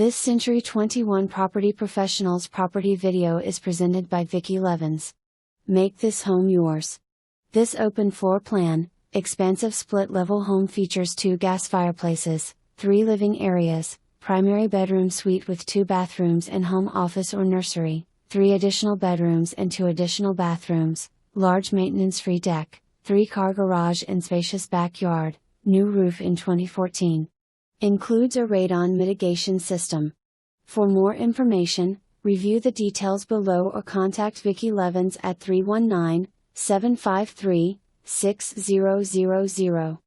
This Century 21 Property Professionals property video is presented by Vickie Levins. Make this home yours. This open floor plan, expansive split-level home features 2 gas fireplaces, 3 living areas, primary bedroom suite with 2 bathrooms and home office or nursery, 3 additional bedrooms and 2 additional bathrooms, large maintenance-free deck, 3-car garage and spacious backyard, new roof in 2014. Includes a radon mitigation system. For more information, review the details below or contact Vickie Levins at 319-753-6000.